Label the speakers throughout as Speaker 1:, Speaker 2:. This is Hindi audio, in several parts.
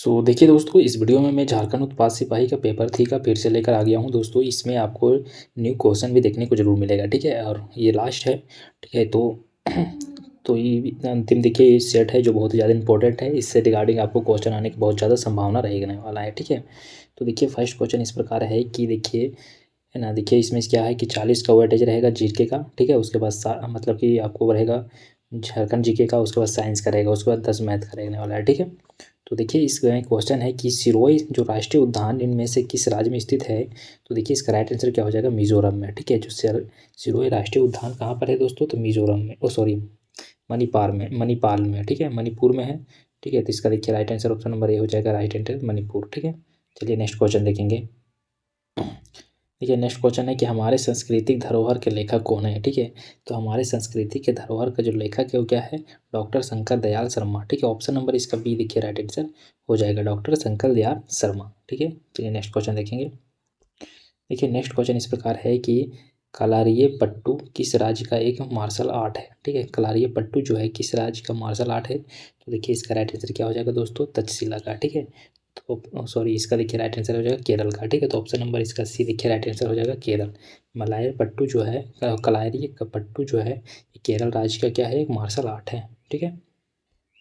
Speaker 1: देखिए दोस्तों, इस वीडियो में मैं झारखंड उत्पाद सिपाही का पेपर थ्री का फिर से लेकर आ गया हूँ दोस्तों। इसमें आपको न्यू क्वेश्चन भी देखने को जरूर मिलेगा, ठीक है। और ये लास्ट है, ठीक है। तो ये अंतिम देखिए, ये सेट है जो बहुत ही ज़्यादा इंपॉर्टेंट है। इससे रिगार्डिंग आपको क्वेश्चन आने की बहुत ज़्यादा संभावना रहने वाला है, ठीक है। तो देखिए फर्स्ट क्वेश्चन इस प्रकार है कि देखिए, है ना। देखिए इसमें क्या है कि 40 का वेटेज रहेगा जीके का, ठीक है। उसके बाद मतलब कि आपको रहेगा झारखंड जीके का, उसके बाद साइंस का रहेगा, उसके बाद 10 मैथ का रहने वाला है, ठीक है। तो देखिए इस क्वेश्चन है कि सिरोही जो राष्ट्रीय उद्यान इनमें से किस राज्य में स्थित है। तो देखिए इसका राइट आंसर क्या हो जाएगा, मिजोरम में, ठीक है। जो सिरोही राष्ट्रीय उद्यान कहाँ पर है दोस्तों, तो मिजोरम में, ओ सॉरी, मणिपाल में, ठीक है, मणिपुर में है, ठीक है। तो इसका देखिए right answer option number A हो जाएगा, राइट आंसर मणिपुर, ठीक है। चलिए नेक्स्ट क्वेश्चन देखेंगे। देखिए नेक्स्ट क्वेश्चन है कि हमारे सांस्कृतिक धरोहर के लेखक कौन है, ठीक है। तो हमारे संस्कृति के धरोहर का जो लेखक है वो क्या है, डॉक्टर शंकर दयाल शर्मा, ठीक है। ऑप्शन नंबर इसका बी देखिए राइट आंसर हो जाएगा, डॉक्टर शंकर दयाल शर्मा, ठीक है। चलिए नेक्स्ट क्वेश्चन देखेंगे। देखिए नेक्स्ट क्वेश्चन इस प्रकार है कि कलारिये पट्टू किस राज्य का एक मार्शल आर्ट है, ठीक है। कलारिये पट्टू जो है किस राज्य का मार्शल आर्ट है। तो देखिए इसका राइट आंसर क्या हो जाएगा दोस्तों, तक्षशिला का, ठीक है। तो सॉरी, इसका देखिए राइट आंसर हो जाएगा केरल का, ठीक है। तो ऑप्शन नंबर इसका सी देखिए राइट आंसर हो जाएगा केरल। मलायर पट्टू जो है, कलारी पट्टू जो है, ये केरल राज्य का क्या है, एक मार्शल आर्ट है, ठीक है।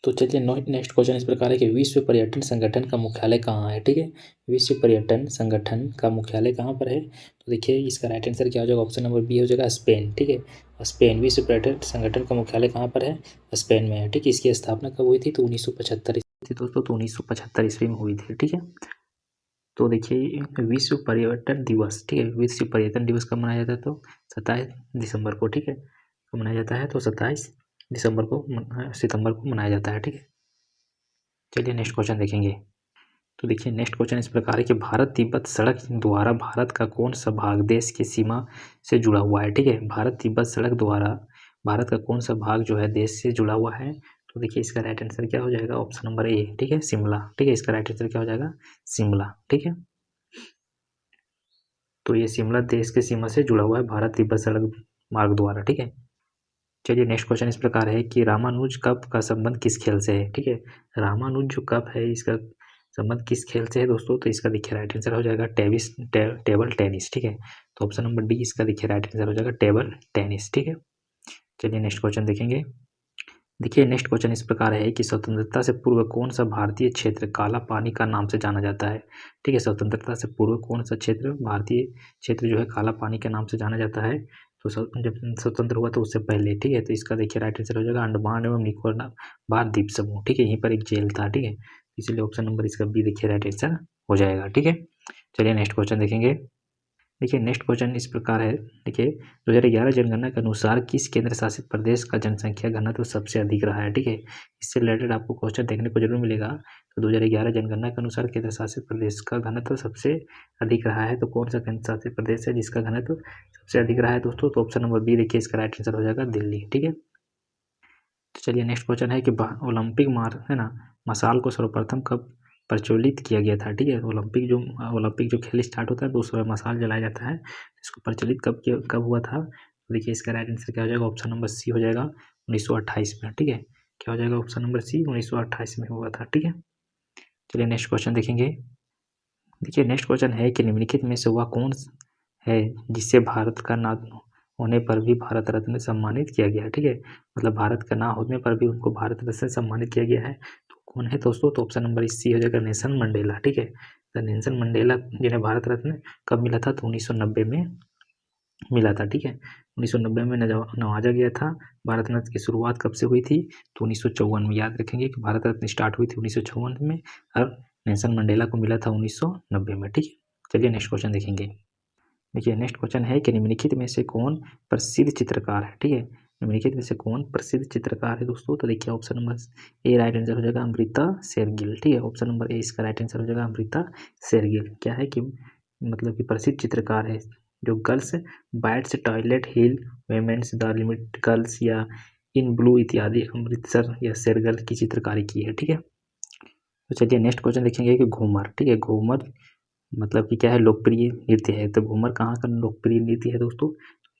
Speaker 1: तो चलिए नेक्स्ट क्वेश्चन इस प्रकार है कि विश्व पर्यटन संगठन का मुख्यालय कहाँ है, ठीक है। विश्व पर्यटन संगठन का मुख्यालय कहाँ पर है। तो देखिए इसका राइट आंसर क्या हो जाएगा, ऑप्शन नंबर बी हो जाएगा स्पेन, ठीक है। स्पेन, विश्व पर्यटन संगठन का मुख्यालय कहाँ पर है, स्पेन में है, ठीक है। इसकी स्थापना कब हुई थी, तो 1975 थी दोस्तों, तो 1975 ईस्वी में हुई थी, ठीक है। तो देखिए विश्व पर्यटन दिवस, ठीक है, विश्व पर्यटन दिवस कब मनाया जाता है, तो 27 दिसंबर को, ठीक है। कब मनाया जाता है, तो 27 दिसंबर को, सितंबर को मनाया जाता है, ठीक है। चलिए नेक्स्ट क्वेश्चन देखेंगे। तो देखिए नेक्स्ट क्वेश्चन इस प्रकार है कि भारत तिब्बत सड़क द्वारा भारत का कौन सा भाग देश की सीमा से जुड़ा हुआ है, ठीक है। भारत तिब्बत सड़क द्वारा भारत का कौन सा भाग जो है देश से जुड़ा हुआ है। तो देखिए इसका राइट आंसर क्या हो जाएगा, ऑप्शन नंबर ए, ठीक है, शिमला, ठीक है। इसका राइट आंसर क्या हो जाएगा, शिमला, ठीक है। तो ये शिमला देश की सीमा से जुड़ा हुआ है भारत तिब्बत सड़क मार्ग द्वारा, ठीक है। चलिए नेक्स्ट क्वेश्चन इस प्रकार है कि रामानुज कप का संबंध किस खेल से है, ठीक है। रामानुज जो कप है इसका संबंध किस खेल से है दोस्तों। तो इसका देखिए राइट आंसर हो जाएगा टेबल टेनिस, ठीक है। तो ऑप्शन नंबर डी इसका देखिए राइट आंसर हो जाएगा, टेबल टेनिस, ठीक है। चलिए नेक्स्ट क्वेश्चन देखेंगे। देखिए नेक्स्ट क्वेश्चन इस प्रकार है कि स्वतंत्रता से पूर्व कौन सा भारतीय क्षेत्र काला पानी का नाम से जाना जाता है, ठीक है। स्वतंत्रता से पूर्व कौन सा क्षेत्र, भारतीय क्षेत्र जो है काला पानी के नाम से जाना जाता है। तो जब स्वतंत्र हुआ तो उससे पहले, ठीक है। तो इसका देखिए राइट आंसर हो जाएगा अंडमान एवं निकोबार द्वीप समूह, ठीक है। यहीं पर एक जेल था, ठीक है। इसलिए ऑप्शन नंबर इसका बी देखिए राइट आंसर हो जाएगा, ठीक है। चलिए नेक्स्ट क्वेश्चन देखेंगे। देखिए नेक्स्ट क्वेश्चन इस प्रकार है, देखिए 2011 जनगणना के अनुसार किस केंद्र शासित प्रदेश का जनसंख्या घनत्व सबसे अधिक रहा है, ठीक है। इससे रिलेटेड आपको क्वेश्चन देखने को जरूर मिलेगा। तो 2011 जनगणना के अनुसार केंद्र शासित प्रदेश का घनत्व सबसे अधिक रहा है। तो कौन सा केंद्र शासित प्रदेश है जिसका घनत्व सबसे अधिक रहा है दोस्तों। तो ऑप्शन नंबर बी देखिए इसका राइट आंसर हो जाएगा, दिल्ली, ठीक है। तो चलिए नेक्स्ट क्वेश्चन है कि ओलंपिक मार है ना, मशाल को सर्वप्रथम कब प्रज्वलित किया गया था, ठीक है। ओलंपिक जो खेल स्टार्ट होता है तो उस समय मशाल जलाया जाता है। इसको प्रचलित कब हुआ था। तो देखिए इसका राइट आंसर क्या हो जाएगा, ऑप्शन नंबर सी हो जाएगा, 1928 में, ठीक है। क्या हो जाएगा, ऑप्शन नंबर सी 1928 में हुआ था, ठीक है। चलिए नेक्स्ट क्वेश्चन देखेंगे। देखिए नेक्स्ट क्वेश्चन है कि निम्नलिखित में से वह कौन है जिससे भारत का ना होने पर भी भारत रत्न सम्मानित किया गया है, ठीक है। मतलब भारत का ना होने पर भी उनको भारत रत्न से सम्मानित किया गया है। तो कौन है दोस्तों, तो ऑप्शन नंबर सी हो जाएगा, नेल्सन मंडेला, ठीक है। तो नेल्सन मंडेला जिन्हें भारत रत्न कब मिला था, तो 1990 में मिला था, ठीक है। 1990 में नवाजा गया था। भारत रत्न की शुरुआत कब से हुई थी, तो 1954 में। याद रखेंगे कि भारत रत्न स्टार्ट हुई थी 1954 में और नेल्सन मंडेला को मिला था 1990 में, ठीक है। चलिए नेक्स्ट क्वेश्चन देखेंगे। देखिए नेक्स्ट क्वेश्चन है कि निम्नलिखित में से कौन प्रसिद्ध चित्रकार है, ठीक है। निम्नलिखित में से कौन प्रसिद्ध चित्रकार है दोस्तों। तो देखिए option number A right answer हो जाएगा, अमृता शेरगिल, ठीक है। ऑप्शन नंबर ए इसका राइट आंसर हो जाएगा, अमृता शेरगिल। क्या है कि मतलब कि प्रसिद्ध चित्रकार है जो girls bytes toilet hill, women's the limit girls या इन ब्लू इत्यादि अमृतसर या शेरगिल की चित्रकारी की है, ठीक है। तो चलिए नेक्स्ट क्वेश्चन देखेंगे कि घूमर, ठीक है। घूमर मतलब कि क्या है, लोकप्रिय नृत्य है। तो घूमर कहाँ का लोकप्रिय नृत्य है दोस्तों।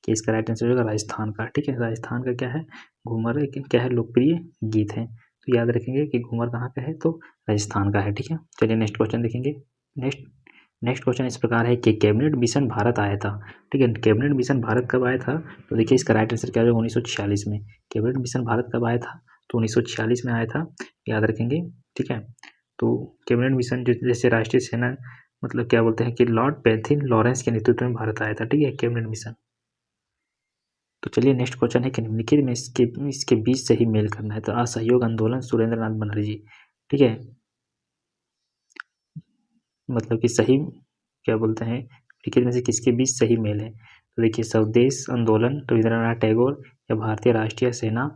Speaker 1: कि इसका राइट आंसर होगा राजस्थान का, ठीक है। राजस्थान का क्या है, घूमर क्या है, लोकप्रिय गीत है। तो याद रखेंगे कि घूमर कहाँ का है, तो राजस्थान का है, ठीक है। चलिए नेक्स्ट क्वेश्चन देखेंगे। नेक्स्ट नेक्स्ट क्वेश्चन इस प्रकार है कि कैबिनेट मिशन भारत आया था, ठीक है। कैबिनेट मिशन भारत कब आया था, तो देखिए इसका राइट आंसर क्या होगा, 1946 में। कैबिनेट मिशन भारत कब आया था, तो 1946 में आया था, याद रखेंगे, ठीक है। तो कैबिनेट मिशन जैसे राष्ट्रीय सेना मतलब क्या बोलते हैं कि लॉर्ड पैथिन लॉरेंस के नेतृत्व में भारत आया था, ठीक है, कैबिनेट मिशन। तो चलिए नेक्स्ट क्वेश्चन है कि निम्नलिखित में इसके बीच से ही मेल करना है, तो असहयोग आंदोलन सुरेंद्र नाथ बनर्जी, ठीक है, मतलब कि सही क्या बोलते हैं, निम्नलिखित में से किसके बीच सही मेल है, तो देखिए स्वदेश आंदोलन रविंद्रनाथ टैगोर या भारतीय राष्ट्रीय सेना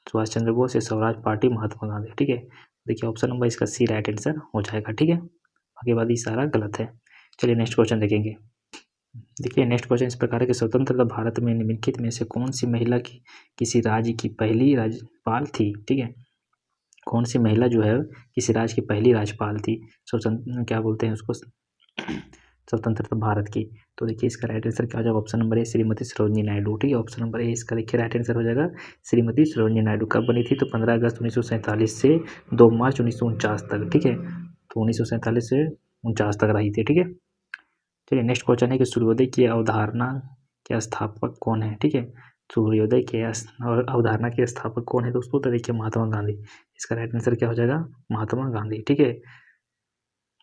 Speaker 1: सुभाष चंद्र बोस या स्वराज पार्टी महात्मा गांधी, ठीक है। देखिए ऑप्शन नंबर इसका सी राइट आंसर हो जाएगा, ठीक है। आगे बाद ये सारा गलत है। चलिए नेक्स्ट क्वेश्चन देखेंगे। देखिए नेक्स्ट क्वेश्चन इस प्रकार है कि स्वतंत्रता भारत में निम्नलिखित में से कौन सी महिला की किसी राज्य की पहली राज्यपाल थी, ठीक है। कौन सी महिला जो है किसी राज्य की पहली राज्यपाल थी, स्वतंत्र क्या बोलते हैं उसको, स्वतंत्रता भारत की। तो देखिए इसका राइट आंसर क्या हो जाएगा, option number A Shrimati Sarojini Naidu, ठीक है। ऑप्शन नंबर ए इसका देखिए राइट आंसर हो जाएगा श्रीमती सरोजिनी नायडू। कब बनी थी, तो 15 अगस्त 1947 से 2 मार्च 1949 तक, ठीक है। तो 1947 से 49 तक रही थी, ठीक है। चलिए नेक्स्ट क्वेश्चन है कि सूर्योदय की अवधारणा के स्थापक कौन है, ठीक है। सूर्योदय के अवधारणा के स्थापक कौन है दोस्तों, तो देखिए महात्मा गांधी। इसका राइट आंसर क्या हो जाएगा, महात्मा गांधी, ठीक है।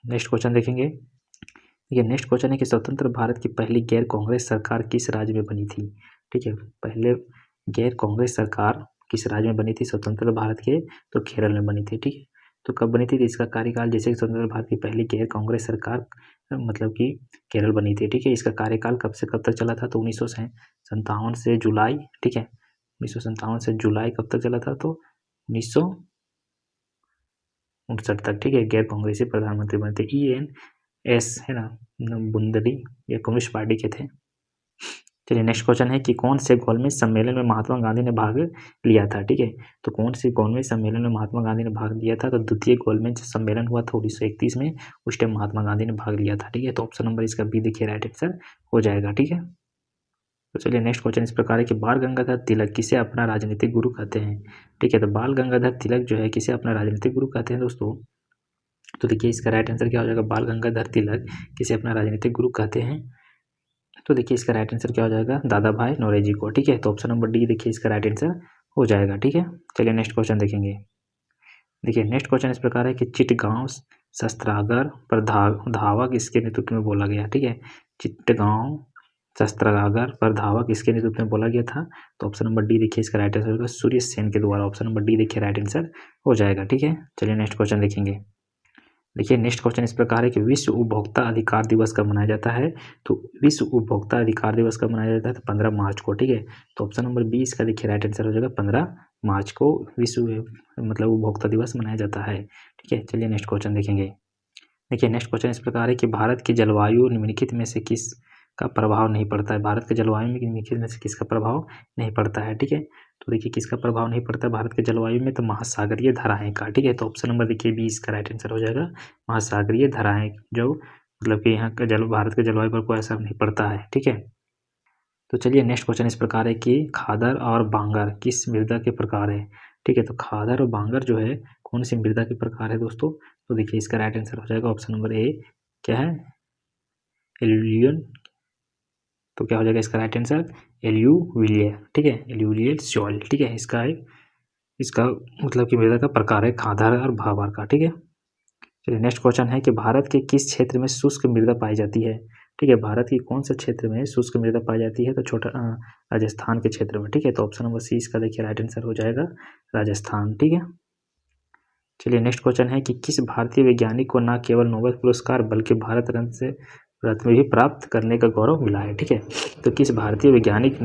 Speaker 1: नेक्स्ट क्वेश्चन देखेंगे। देखिए नेक्स्ट क्वेश्चन है कि स्वतंत्र भारत की पहली गैर कांग्रेस सरकार किस राज्य में बनी थी, ठीक है। पहले गैर कांग्रेस सरकार किस राज्य में बनी थी स्वतंत्र भारत के, तो केरल में बनी थी, ठीक है। तो कब बनी थी, तो इसका कार्यकाल जैसे स्वतंत्र भारत की पहली गैर कांग्रेस सरकार मतलब कि केरल बनी थी, ठीक है। इसका कार्यकाल कब से कब तक चला था, तो 1957 से जुलाई, ठीक है। 1957 से जुलाई कब तक चला था, तो 1959 तक, ठीक है। गैर कांग्रेसी प्रधानमंत्री बने थे, ENS है ना, बुंदरी ये कम्युनिस्ट पार्टी के थे। चलिए नेक्स्ट क्वेश्चन है कि कौन से गोलमेज सम्मेलन में महात्मा गांधी ने भाग लिया था, ठीक है। तो कौन से गोलमेज सम्मेलन में महात्मा गांधी ने भाग लिया था, तो द्वितीय गोलमेज सम्मेलन हुआ था 1931 में, उस टाइम महात्मा गांधी ने भाग लिया था, ठीक है। तो ऑप्शन नंबर इसका बी देखिए राइट आंसर हो जाएगा, ठीक है। तो चलिए नेक्स्ट क्वेश्चन इस प्रकार है कि बाल गंगाधर तिलक किसे अपना राजनीतिक गुरु कहते हैं, ठीक है। तो बाल गंगाधर तिलक जो है किसे अपना राजनीतिक गुरु कहते हैं दोस्तों, तो देखिए इसका राइट आंसर क्या हो जाएगा, बाल गंगाधर तिलक किसे अपना राजनीतिक गुरु कहते हैं, तो देखिए इसका राइट आंसर क्या हो जाएगा, दादा भाई नौरोजी को, ठीक है। तो ऑप्शन नंबर डी देखिए इसका राइट आंसर हो जाएगा, ठीक है। चलिए नेक्स्ट क्वेश्चन देखेंगे। देखिए नेक्स्ट क्वेश्चन इस प्रकार है कि चिटगांव शस्त्रागार पर धावा किसके नेतृत्व में बोला गया, ठीक है। चिटगांव शस्त्रागार पर धावा किसके नेतृत्व में बोला गया था, तो ऑप्शन नंबर डी देखिए इसका राइट आंसर होगा सूर्य सेन के द्वारा। ऑप्शन नंबर डी देखिए राइट आंसर हो जाएगा, ठीक है। चलिए नेक्स्ट क्वेश्चन देखेंगे। देखिए नेक्स्ट क्वेश्चन इस प्रकार है कि विश्व उपभोक्ता अधिकार दिवस कब मनाया जाता है, तो विश्व उपभोक्ता अधिकार दिवस कब मनाया जाता है, तो 15 मार्च को, ठीक है। तो ऑप्शन नंबर 20 का देखिए राइट आंसर हो जाएगा 15 मार्च को विश्व मतलब उपभोक्ता दिवस मनाया जाता है, ठीक है। चलिए नेक्स्ट क्वेश्चन देखेंगे। देखिए नेक्स्ट क्वेश्चन इस प्रकार है कि भारत की जलवायु निम्नलिखित में से किस का प्रभाव नहीं पड़ता है, भारत के जलवायु में निम्नलिखित में से किसका प्रभाव नहीं पड़ता है, ठीक है। तो देखिए किसका प्रभाव नहीं पड़ता है भारत के जलवायु में, तो महासागरीय धाराएं का, ठीक है। तो ऑप्शन नंबर देखिए 20 का राइट आंसर हो जाएगा महासागरीय धाराएं, जो मतलब कि यहाँ का भारत के जलवायु पर कोई असर नहीं पड़ता है, ठीक है। तो चलिए नेक्स्ट क्वेश्चन इस प्रकार है कि खादर और बांगर किस मृदा के प्रकार है, ठीक है। तो खादर और बांगर जो है कौन सी मृदा के प्रकार है दोस्तों, तो देखिए इसका राइट आंसर हो जाएगा ऑप्शन नंबर ए क्या है, एल्यूवियल। तो क्या हो जाएगा इसका राइट आंसर एल्यूवियल, ठीक है, एल्यूवियल सॉइल, ठीक है। इसका मतलब कि मृदा का प्रकार है खादर और भाबर का, ठीक है। चलिए नेक्स्ट क्वेश्चन है कि भारत के किस क्षेत्र में शुष्क मृदा पाई जाती है, ठीक है। भारत की कौन से क्षेत्र में शुष्क मृदा पाई जाती है, तो छोटा राजस्थान के क्षेत्र में, ठीक है। तो ऑप्शन नंबर सी इसका देखिए राइट आंसर हो जाएगा राजस्थान, ठीक है। चलिए नेक्स्ट क्वेश्चन है कि किस भारतीय वैज्ञानिक को न केवल नोबेल पुरस्कार बल्कि भारत रत्न भी प्राप्त करने का गौरव मिला है, ठीक है। तो किस भारतीय वैज्ञानिक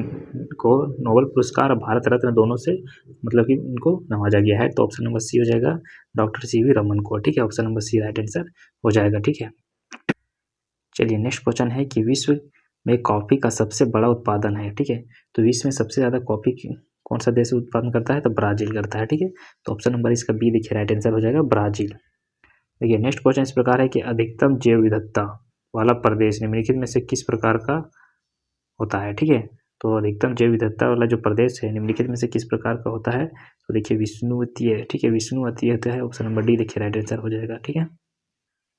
Speaker 1: को नोबेल पुरस्कार और भारत रत्न दोनों से मतलब कि उनको नवाजा गया है, तो ऑप्शन नंबर सी हो जाएगा डॉक्टर CV रमन को, ठीक है। Option number C right answer हो जाएगा, ठीक है। चलिए नेक्स्ट क्वेश्चन है कि विश्व में कॉफ़ी का सबसे बड़ा उत्पादन है, ठीक है। तो विश्व में सबसे ज़्यादा कॉफ़ी कौन सा देश उत्पादन करता है, तो ब्राज़ील करता है, ठीक है। तो ऑप्शन नंबर इसका बी देखिए राइट आंसर हो जाएगा ब्राज़ील। देखिए नेक्स्ट क्वेश्चन इस प्रकार है कि अधिकतम जैव विविधता वाला प्रदेश निम्नलिखित में से किस प्रकार का होता है, ठीक है। तो अधिकतम जैव विविधता वाला जो प्रदेश है निम्नलिखित में से किस प्रकार का होता है? तो देखिए विष्णुवतीय, ठीक है, विष्णुवतीय होता है, ऑप्शन नंबर डी देखिए राइट आंसर हो जाएगा, ठीक है।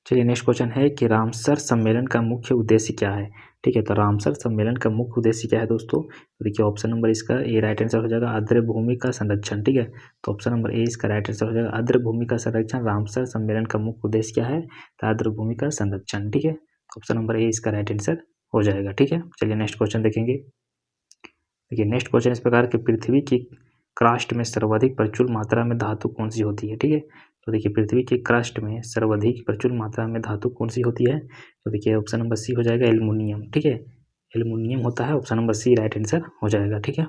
Speaker 1: चलिए नेक्स्ट क्वेश्चन है कि रामसर सम्मेलन का मुख्य उद्देश्य क्या है? ठीक है, तो रामसर सम्मेलन का मुख्य उद्देश्य क्या है दोस्तों? तो देखिए ऑप्शन नंबर इसका ए राइट आंसर हो जाएगा, आर्द्र भूमि का संरक्षण, ठीक है। तो ऑप्शन नंबर ए इसका राइट आंसर हो जाएगा, आर्द्र भूमि का संरक्षण। रामसर सम्मेलन का मुख्य उद्देश्य क्या है? तो आर्द्र भूमि का संरक्षण, ठीक है। ऑप्शन नंबर ए इसका राइट आंसर हो जाएगा, ठीक है। चलिए नेक्स्ट क्वेश्चन देखेंगे। देखिए नेक्स्ट क्वेश्चन इस प्रकार कि पृथ्वी की क्रस्ट में सर्वाधिक प्रचुर मात्रा में धातु कौन सी होती है? ठीक है, तो देखिए पृथ्वी की क्रस्ट में सर्वाधिक प्रचुर मात्रा में धातु कौन सी होती है? तो देखिए ऑप्शन नंबर सी हो जाएगा एल्युमिनियम, ठीक है। एल्युमिनियम होता है, option number C right answer हो जाएगा, ठीक है।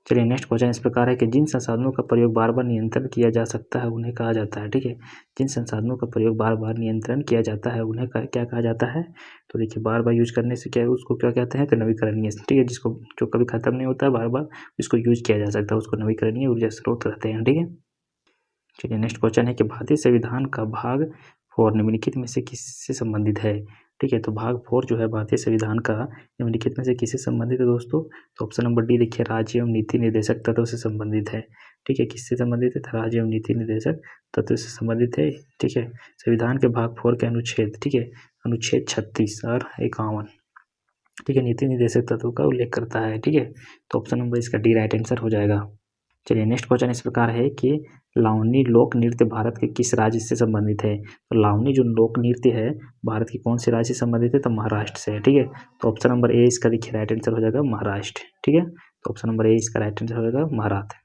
Speaker 1: चलिए नेक्स्ट क्वेश्चन इस प्रकार है कि जिन संसाधनों का प्रयोग बार बार नियंत्रण किया जा सकता है उन्हें कहा जाता है, ठीक है। जिन संसाधनों का प्रयोग बार बार नियंत्रण किया जाता है उन्हें क्या कहा जाता है? तो देखिए बार बार यूज करने से क्या है, उसको क्या कहते हैं? तो नवीकरणीय, ठीक है। जिसको जो कभी खत्म नहीं होता है, बार बार इसको यूज किया जा सकता है, उसको नवीकरणीय ऊर्जा स्रोत कहते हैं, ठीक है। चलिए नेक्स्ट क्वेश्चन है कि भारतीय संविधान का भाग 4 निम्नलिखित में से किससे संबंधित है? ठीक है, तो भाग 4 जो है भारतीय संविधान का निम्नलिखित में से किससे संबंधित है दोस्तों? तो ऑप्शन नंबर डी देखिए राज्य एवं नीति निर्देशक तत्व से संबंधित है, ठीक है। किससे संबंधित है? तो राज्य एवं नीति निर्देशक तत्व से संबंधित है, ठीक है। संविधान के भाग 4 के अनुच्छेद, ठीक है, अनुच्छेद 36 और 51, ठीक है, नीति निर्देशक तत्व का उल्लेख करता है, ठीक है। तो ऑप्शन नंबर इसका डी राइट आंसर हो जाएगा। चलिए नेक्स्ट क्वेश्चन इस प्रकार है कि लावनी लोक नृत्य भारत के किस राज्य से संबंधित है? तो लावनी जो लोक नृत्य है भारत के कौन से राज्य से संबंधित है? तो महाराष्ट्र से है, ठीक है। तो ऑप्शन नंबर ए इसका देखिए राइट आंसर हो जाएगा महाराष्ट्र, ठीक है। तो ऑप्शन नंबर ए इसका राइट आंसर हो जाएगा महाराष्ट्र।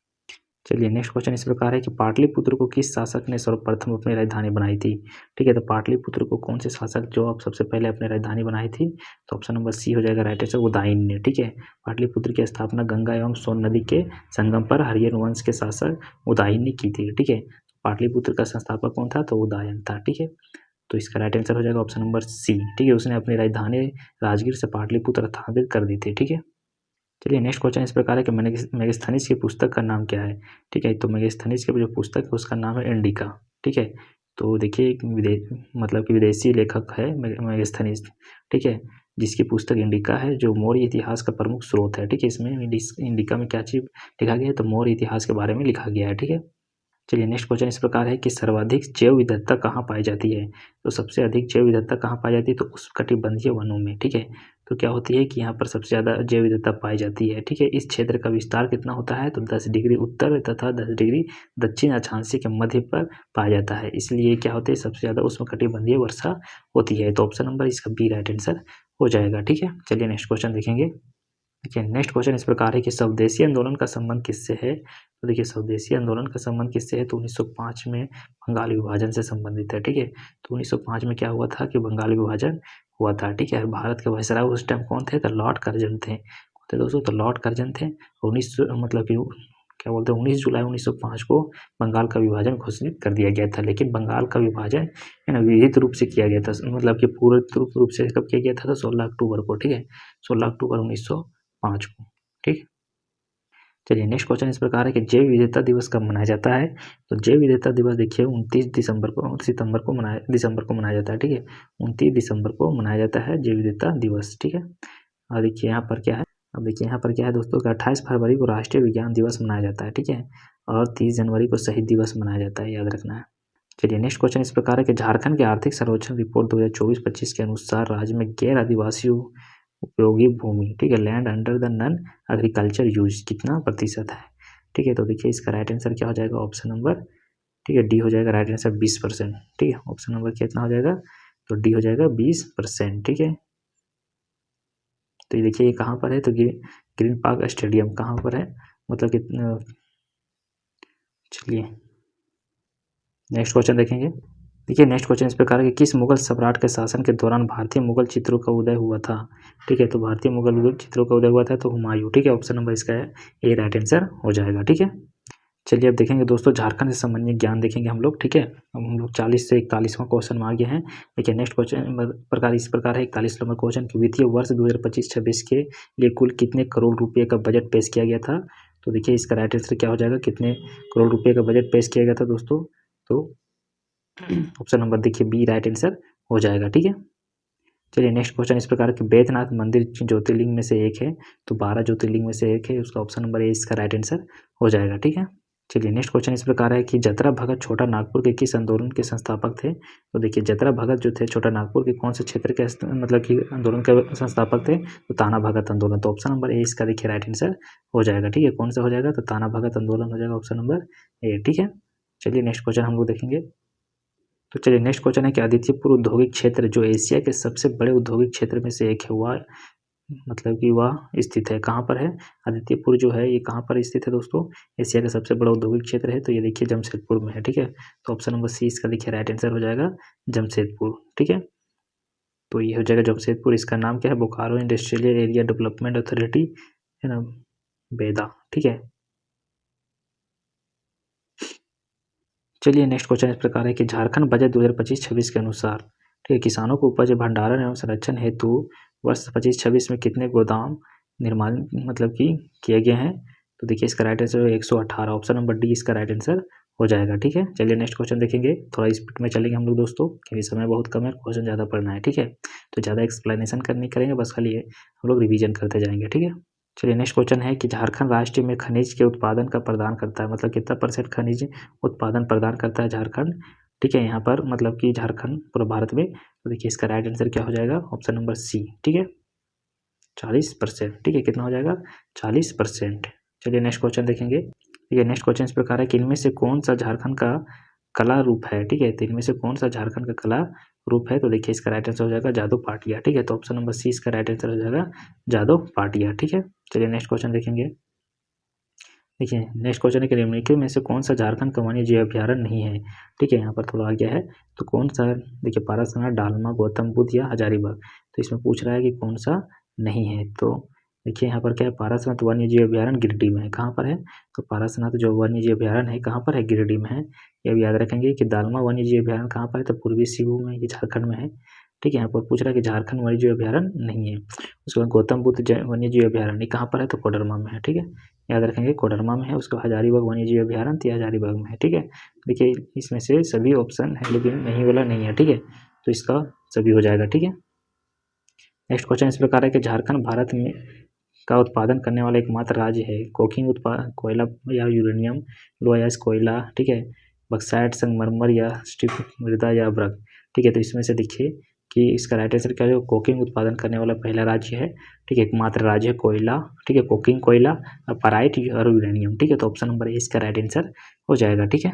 Speaker 1: चलिए नेक्स्ट क्वेश्चन इस प्रकार है कि पाटलिपुत्र को किस शासक ने सर्वप्रथम अपनी राजधानी बनाई थी? ठीक है, तो पाटलिपुत्र को कौन से शासक जो अब सबसे पहले अपनी राजधानी बनाई थी? तो ऑप्शन नंबर सी हो जाएगा राइट आंसर, उदयन ने, ठीक है। पाटलिपुत्र की स्थापना गंगा एवं सोन नदी के संगम पर हरियन वंश के शासक उदयन ने की थी, ठीक है। पाटलिपुत्र का संस्थापक कौन था? तो उदयन था, ठीक है। तो इसका राइट आंसर हो जाएगा ऑप्शन नंबर सी, ठीक है। उसने अपनी राजधानी राजगीर से पाटलिपुत्र स्थानांतरित कर दी थी, ठीक है। चलिए नेक्स्ट क्वेश्चन इस प्रकार है कि मेगास्थनीज की पुस्तक का नाम क्या है? ठीक है, तो मेगास्थनीज की जो पुस्तक है उसका नाम है इंडिका, ठीक है। तो देखिए एक मतलब कि विदेशी लेखक है मेगास्थनीज, ठीक है, जिसकी पुस्तक इंडिका है जो मौर्य इतिहास का प्रमुख स्रोत है, ठीक है। इसमें इंडिका में क्या चीज़ लिखा गया है? तो मौर्य इतिहास के बारे में लिखा गया है, ठीक है। चलिए नेक्स्ट क्वेश्चन इस प्रकार है कि सर्वाधिक जैव विविधता कहाँ पाई जाती है? तो सबसे अधिक जैव विविधता कहाँ पाई जाती है? तो उष्णकटिबंधीय वनों में, ठीक है। तो क्या होती है कि यहाँ पर सबसे ज़्यादा जैव विविधता पाई जाती है, ठीक है। इस क्षेत्र का विस्तार कितना होता है? तो 10 डिग्री उत्तर तथा 10 डिग्री दक्षिण अक्षांश के मध्य पर पाया जाता है, इसलिए क्या होती है सबसे ज़्यादा उष्णकटिबंधीय वर्षा होती है। तो ऑप्शन नंबर इसका बी राइट आंसर हो जाएगा, ठीक है। चलिए नेक्स्ट क्वेश्चन देखेंगे। देखिए नेक्स्ट क्वेश्चन इस प्रकार है कि स्वदेशी आंदोलन का संबंध किससे है? तो देखिए स्वदेशी आंदोलन का संबंध किससे है? तो 1905 में बंगाल विभाजन से संबंधित है, ठीक है। तो 1905 में क्या हुआ था कि बंगाल विभाजन हुआ था, ठीक है। भारत के वायसराय उस टाइम कौन थे? तो लॉर्ड कर्जन थे, कौन थे दोस्तों? तो लॉर्ड कर्जन थे। 19 मतलब कि क्या बोलते हैं 19 जुलाई 1905 को बंगाल का विभाजन घोषित कर दिया गया था, लेकिन बंगाल का विभाजन है ना विधित रूप से किया गया था, मतलब कि पूर्ण रूप से कब किया गया था? तो 16 अक्टूबर को, ठीक है, 16 अक्टूबर 1905 को, ठीक। चलिए नेक्स्ट क्वेश्चन इस प्रकार है कि जैव विविधता दिवस कब मनाया जाता है? तो जैव विविधता दिवस देखिए 29 दिसंबर को मनाया जाता है, ठीक है। 29 दिसंबर को मनाया जाता है जैव विविधता दिवस, ठीक है। और देखिए यहाँ पर क्या है, अब देखिए यहाँ पर क्या है दोस्तों कि 28 फरवरी को राष्ट्रीय विज्ञान दिवस मनाया जाता है, ठीक है। और 30 जनवरी को शहीद दिवस मनाया जाता है, याद रखना है। चलिए नेक्स्ट क्वेश्चन इस प्रकार है कि झारखंड के आर्थिक सर्वेक्षण रिपोर्ट 2024-25 के अनुसार राज्य में गैर आदिवासी उपयोगी भूमि, ठीक है, land under the non agriculture use कितना प्रतिशत है? ठीक है, तो देखिए इसका राइट आंसर क्या हो जाएगा? ऑप्शन नंबर, ठीक है, डी हो जाएगा राइट आंसर 20%, ठीक है। ऑप्शन नंबर कितना हो जाएगा? तो डी हो जाएगा 20%, ठीक है। तो ये देखिए ये कहाँ पर है? तो ग्रीन पार्क स्टेडियम कहाँ पर है? मतलब कि चलिए नेक्स्ट क्वेश्चन देखेंगे। देखिए नेक्स्ट क्वेश्चन इस प्रकार है कि किस मुगल सम्राट के शासन के दौरान भारतीय मुगल चित्रों का उदय हुआ था? ठीक है, तो भारतीय मुगल चित्रों का उदय हुआ था तो हुमायूं, ठीक है। ऑप्शन नंबर इसका है ए राइट आंसर हो जाएगा, ठीक है। चलिए अब देखेंगे दोस्तों झारखंड से संबंधित ज्ञान देखेंगे हम लोग, ठीक है। अब हम लोग 40 से 41वां क्वेश्चन में आ गए हैं। देखिए नेक्स्ट क्वेश्चन प्रकार इस प्रकार है 41 नंबर क्वेश्चन कि वित्तीय वर्ष 2025-26 के लिए कुल कितने करोड़ रुपये का बजट पेश किया गया था? तो देखिए इसका राइट आंसर क्या हो जाएगा? कितने करोड़ रुपये का बजट पेश किया गया था दोस्तों? तो ऑप्शन नंबर देखिए बी राइट आंसर हो जाएगा, ठीक है। चलिए नेक्स्ट क्वेश्चन इस प्रकार कि बैद्यनाथ मंदिर ज्योतिर्लिंग में से एक है, तो 12 ज्योतिर्लिंग में से एक है, उसका ऑप्शन नंबर ए इसका राइट आंसर हो जाएगा। ठीक है, चलिए नेक्स्ट क्वेश्चन इस प्रकार है कि जतरा भगत छोटा नागपुर के किस आंदोलन के संस्थापक थे। तो देखिए जतरा भगत जो थे छोटा नागपुर के कौन से क्षेत्र के मतलब कि आंदोलन के संस्थापक थे, तो ताना भगत आंदोलन। तो ऑप्शन नंबर ए इसका देखिए राइट आंसर हो जाएगा। ठीक है, कौन सा हो जाएगा, तो ताना भगत आंदोलन हो जाएगा ऑप्शन नंबर ए। ठीक है, चलिए नेक्स्ट क्वेश्चन हम लोग देखेंगे। तो चलिए नेक्स्ट क्वेश्चन है कि आदित्यपुर औद्योगिक क्षेत्र जो एशिया के सबसे बड़े औद्योगिक क्षेत्र में से एक है, वह मतलब कि वह स्थित है कहाँ पर है। आदित्यपुर जो है ये कहाँ पर स्थित है दोस्तों, एशिया का सबसे बड़ा औद्योगिक क्षेत्र है, तो ये देखिए जमशेदपुर में है। ठीक है, तो ऑप्शन नंबर सी इसका देखिए राइट आंसर हो जाएगा जमशेदपुर। ठीक है, तो ये हो जाएगा जमशेदपुर। इसका नाम क्या है, Bokaro industrial area development authority है ना, बेदा। ठीक है, चलिए नेक्स्ट क्वेश्चन इस प्रकार है कि झारखंड बजट 2025-26 के अनुसार, ठीक है, किसानों को उपज भंडारण एवं संरक्षण हेतु वर्ष 25-26 में कितने गोदाम निर्माण मतलब कि किए गए हैं। तो देखिए इसका right answer 118, option number D इसका राइट आंसर हो जाएगा। ठीक है, चलिए नेक्स्ट क्वेश्चन देखेंगे। थोड़ा स्पीड में चलेंगे हम लोग दोस्तों, क्योंकि समय बहुत कम है, क्वेश्चन ज़्यादा पढ़ना है। ठीक है, तो ज़्यादा एक्सप्लेनेशन करनी करेंगे, बस खाली हम लोग रिविजन करते जाएंगे। ठीक है, चलिए नेक्स्ट क्वेश्चन है कि झारखंड राज्य में खनिज के उत्पादन का प्रदान करता है, मतलब कितना परसेंट खनिज उत्पादन प्रदान करता है झारखंड। ठीक है, यहाँ पर मतलब कि झारखंड पूरे भारत में। तो देखिए इसका राइट आंसर क्या हो जाएगा, ऑप्शन नंबर सी। ठीक है, 40%। ठीक है, कितना हो जाएगा, 40%। चलिए नेक्स्ट क्वेश्चन देखेंगे। ठीक है, नेक्स्ट क्वेश्चन इस प्रकार है कि इनमें से कौन सा झारखंड का कला रूप है। ठीक है, तो इनमें से कौन सा झारखंड का कला रूप है, तो देखिए इसका राइट आंसर हो जाएगा जादव पाटिया। ठीक है, तो ऑप्शन नंबर सी इसका राइट आंसर हो जाएगा जादव पाटिया। ठीक है, चलिए नेक्स्ट क्वेश्चन देखेंगे। देखिए नेक्स्ट क्वेश्चन है कि निम्नलिखित में से कौन सा झारखंड का वन्य जीव अभ्यारण्य नहीं है। ठीक है, यहाँ पर थोड़ा आ गया है, तो कौन सा, देखिए पारासना, डालमा, गौतम बुद्ध या हजारीबाग। तो इसमें पूछ रहा है कि कौन सा नहीं है। तो देखिए यहाँ पर क्या है, पारासनाथ वन्य जीव अभ्यारण्य गिरिडीह में है। कहाँ पर है, तो पारासनाथ जो वन्य जीव अभ्यारण्य है कहाँ पर है, गिरिडीह में है। ये भी याद रखेंगे कि दालमा वन्य जीव अभ्यारण्य कहाँ पर है, तो पूर्वी सिंहभूम में, ये झारखंड में है। ठीक है, यहाँ पर पूछ रहा है कि झारखंड वन्य जीव अभ्यारण्य नहीं है। उसके बाद गौतम बुद्ध वन्य जीव अभ्यारण्य कहाँ पर है, तो कोडरमा में है। ठीक है, याद रखेंगे कोडरमा में है। उसके बाद हजारीबाग वन्य जीव अभ्यारण्य तो हजारीबाग में है। ठीक है, देखिए इसमें से सभी ऑप्शन है, लेकिन नहीं वाला नहीं है। ठीक है, तो इसका सभी हो जाएगा। ठीक है, नेक्स्ट क्वेश्चन इस प्रकार है कि झारखंड भारत में का उत्पादन करने वाला एकमात्र राज्य है। कोकिंग उत्पादन, कोयला या यूरेनियम, लोहा या कोयला, ठीक है, बक्साइट, संगमरमर या स्टीप मृदा या ब्रक। ठीक है, तो इसमें से देखिए कि इसका राइट आंसर क्या है, कोकिंग उत्पादन करने वाला पहला राज्य है। ठीक है, एकमात्र राज्य है कोयला। ठीक है, कोकिंग कोयला, पराइट और यूरेनियम। ठीक है, तो ऑप्शन नंबर ए इसका राइट आंसर हो जाएगा। ठीक है,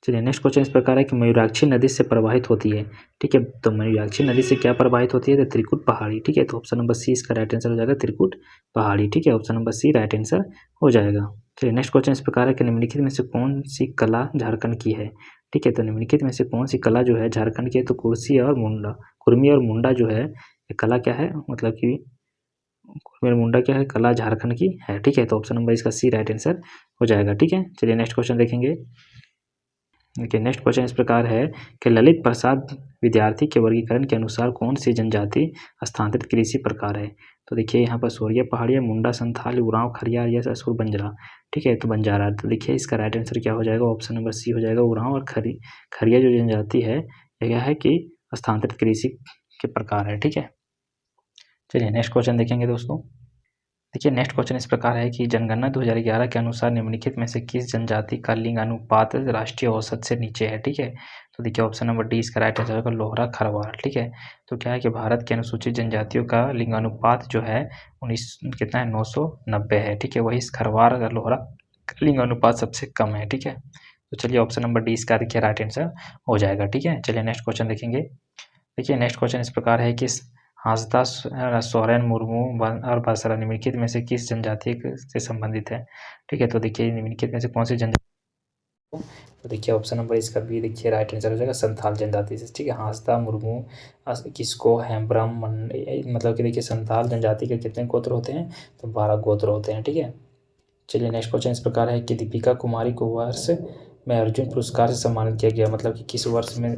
Speaker 1: चलिए नेक्स्ट क्वेश्चन इस प्रकार है कि मयूराक्षी नदी से प्रवाहित होती है। ठीक है, तो मयूराक्षी नदी से क्या प्रवाहित होती है, तो त्रिकुट पहाड़ी। ठीक है, तो ऑप्शन नंबर सी इसका राइट आंसर हो जाएगा त्रिकुट पहाड़ी। ठीक है, option number C right answer हो जाएगा। चलिए नेक्स्ट क्वेश्चन इस प्रकार है कि निम्नलिखित में से कौन सी कला झारखंड की है। ठीक है, तो निम्नलिखित में से कौन सी कला जो है झारखंड की है, तो कुर्सी और मुंडा, कुर्मी और मुंडा जो है ये कला क्या है, मतलब कि कुर्मी और मुंडा क्या है, कला झारखंड की है। ठीक है, तो ऑप्शन नंबर इसका सी राइट आंसर हो जाएगा। ठीक है, चलिए नेक्स्ट क्वेश्चन देखेंगे। देखिए नेक्स्ट क्वेश्चन इस प्रकार है कि ललित प्रसाद विद्यार्थी के वर्गीकरण के अनुसार कौन सी जनजाति स्थानांतरित कृषि प्रकार है। तो देखिए यहाँ पर सोरिया पहाड़िया, मुंडा, संथाल, उरांव, खरियार या असुर बंजारा। ठीक है, तो बंजारा। तो देखिए इसका राइट आंसर क्या हो जाएगा, ऑप्शन नंबर सी हो जाएगा उरांव और खरिया जो जनजाति है यह क्या है कि स्थानांतरित कृषि के प्रकार है। ठीक है, चलिए नेक्स्ट क्वेश्चन देखेंगे दोस्तों। देखिए नेक्स्ट क्वेश्चन इस प्रकार है कि जनगणना 2011 के अनुसार निम्नलिखित में से किस जनजाति का लिंग अनुपात राष्ट्रीय औसत से नीचे है। ठीक है, तो देखिए ऑप्शन नंबर डी इसका राइट आंसर होगा लोहरा खरवार। ठीक है, तो क्या है कि भारत के अनुसूचित जनजातियों का लिंग अनुपात जो है 19 कितना है, 990 है। ठीक है, वही खरवार और लोहरा का लिंग अनुपात सबसे कम है। ठीक है, तो चलिए ऑप्शन नंबर डी इसका देखिए राइट आंसर हो जाएगा। ठीक है, चलिए नेक्स्ट क्वेश्चन देखेंगे। देखिए नेक्स्ट क्वेश्चन इस प्रकार है कि हांसदा सोरेन, मुर्मू और बसरा निम्नलिखित में से किस जनजाति से संबंधित है। ठीक है, तो देखिए निम्नलिखित में से कौन सी जनजाति, तो देखिए ऑप्शन नंबर इसका भी देखिए राइट आंसर हो जाएगा संथाल जनजाति से। ठीक है, हांसदा, मुर्मू, किसको, हेम्ब्रम, मतलब कि देखिए संथाल जनजाति के कितने गोत्र होते हैं, तो 12 गोत्र होते हैं। ठीक है, चलिए नेक्स्ट क्वेश्चन इस प्रकार है कि दीपिका कुमारी को वर्ष में अर्जुन पुरस्कार से सम्मानित किया गया, मतलब कि किस वर्ष में,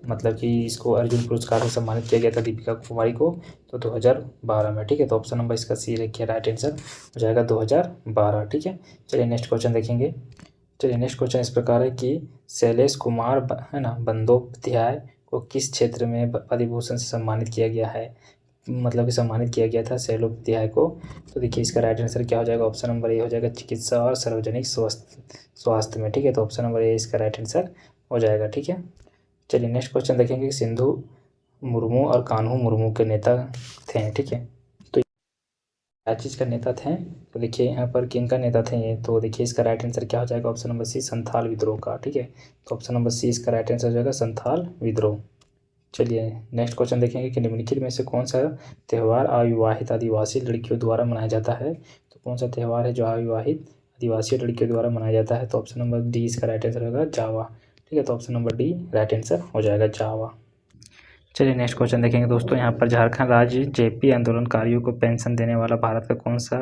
Speaker 1: मतलब कि इसको अर्जुन पुरस्कार से सम्मानित किया गया था दीपिका कुमारी को, तो 2012 में। ठीक है, तो ऑप्शन नंबर इसका सी रखिए राइट आंसर हो जाएगा 2012। ठीक है, चलिए नेक्स्ट क्वेश्चन देखेंगे। चलिए नेक्स्ट क्वेश्चन इस प्रकार है कि शैलेश कुमार है ना बंदोपाध्याय को किस क्षेत्र में पद्म भूषण से सम्मानित किया गया है, मतलब कि सम्मानित किया गया था शैलोपाध्याय को। तो देखिए इसका राइट आंसर क्या हो जाएगा, ऑप्शन नंबर ए हो जाएगा चिकित्सा और सार्वजनिक स्वास्थ्य में, ठीक है। तो ऑप्शन नंबर ए इसका राइट आंसर हो जाएगा, ठीक है। चलिए नेक्स्ट क्वेश्चन देखेंगे कि सिंधु मुर्मू और कान्हू मुर्मू के नेता थे, ठीक है। तो क्या चीज़ का नेता थे, तो देखिए यहाँ पर किन का नेता थे ये, तो देखिए इसका राइट आंसर क्या हो जाएगा, ऑप्शन नंबर सी संथाल विद्रोह का, ठीक है। तो ऑप्शन नंबर सी इसका राइट आंसर हो जाएगा संथाल विद्रोह। चलिए नेक्स्ट क्वेश्चन देखेंगे कि निम्नलिखित में से कौन सा त्यौहार अविवाहित आदिवासी लड़कियों द्वारा मनाया जाता है। तो कौन सा त्यौहार है जो अविवाहित आदिवासी लड़कियों द्वारा मनाया जाता है, तो ऑप्शन नंबर डी इसका राइट आंसर होगा जावा, ठीक है। तो option number D right answer हो जाएगा जावा। चलिए नेक्स्ट क्वेश्चन देखेंगे दोस्तों, यहाँ पर झारखंड राज्य जेपी आंदोलनकारियों को पेंशन देने वाला भारत का कौन सा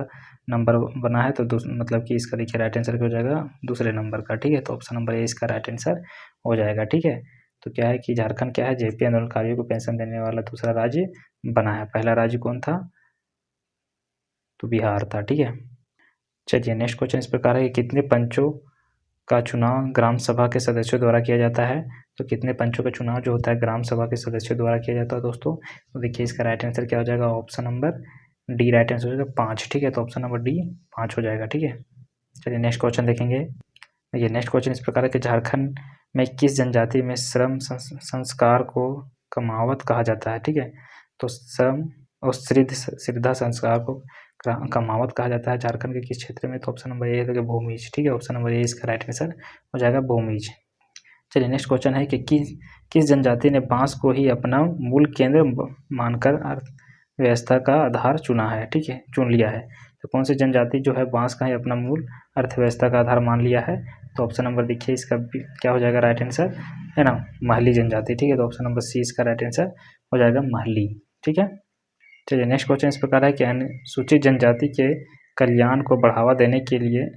Speaker 1: नंबर बना है, तो मतलब कि इसका देखिए राइट आंसर हो जाएगा दूसरे नंबर का, ठीक है। तो ऑप्शन नंबर ए इसका राइट आंसर हो जाएगा, ठीक है। तो क्या है कि झारखंड क्या है, जेपी आंदोलनकारियों को पेंशन देने वाला दूसरा राज्य बना है। पहला राज्य कौन था, तो बिहार था, ठीक है। चलिए नेक्स्ट क्वेश्चन इस प्रकार है कि कितने पंचों का चुनाव ग्राम सभा के सदस्यों द्वारा किया जाता है। तो कितने पंचों का चुनाव जो होता है ग्राम सभा के सदस्यों द्वारा किया जाता है दोस्तों, तो देखिए इसका राइट आंसर क्या हो जाएगा, option number D right answer हो जाएगा 5, ठीक है। तो ऑप्शन नंबर डी 5 हो जाएगा, ठीक है। चलिए नेक्स्ट क्वेश्चन देखेंगे। देखिए नेक्स्ट क्वेश्चन इस प्रकार है कि झारखंड में किस जनजाति में श्रम संस्कार को कमावत कहा जाता है, ठीक है। तो श्रम और श्रद्धा संस्कार को कमावत कहा जाता है झारखंड के किस क्षेत्र में, तो ऑप्शन नंबर ए है भूमिज, ठीक है। ऑप्शन नंबर ए इसका राइट आंसर हो जाएगा भूमिज। चलिए नेक्स्ट क्वेश्चन है कि किस जनजाति ने बांस को ही अपना मूल केंद्र मानकर अर्थव्यवस्था का आधार चुना है, ठीक है, चुन लिया है। तो कौन सी जनजाति जो है बांस का ही अपना मूल अर्थव्यवस्था का आधार मान लिया है, तो ऑप्शन नंबर देखिए इसका क्या हो जाएगा राइट आंसर, है ना, महली जनजाति, ठीक है। तो ऑप्शन नंबर सी इसका राइट आंसर हो जाएगा महली, ठीक है। चलिए नेक्स्ट क्वेश्चन इस प्रकार है कि अनुसूचित जनजाति के कल्याण को बढ़ावा देने के लिए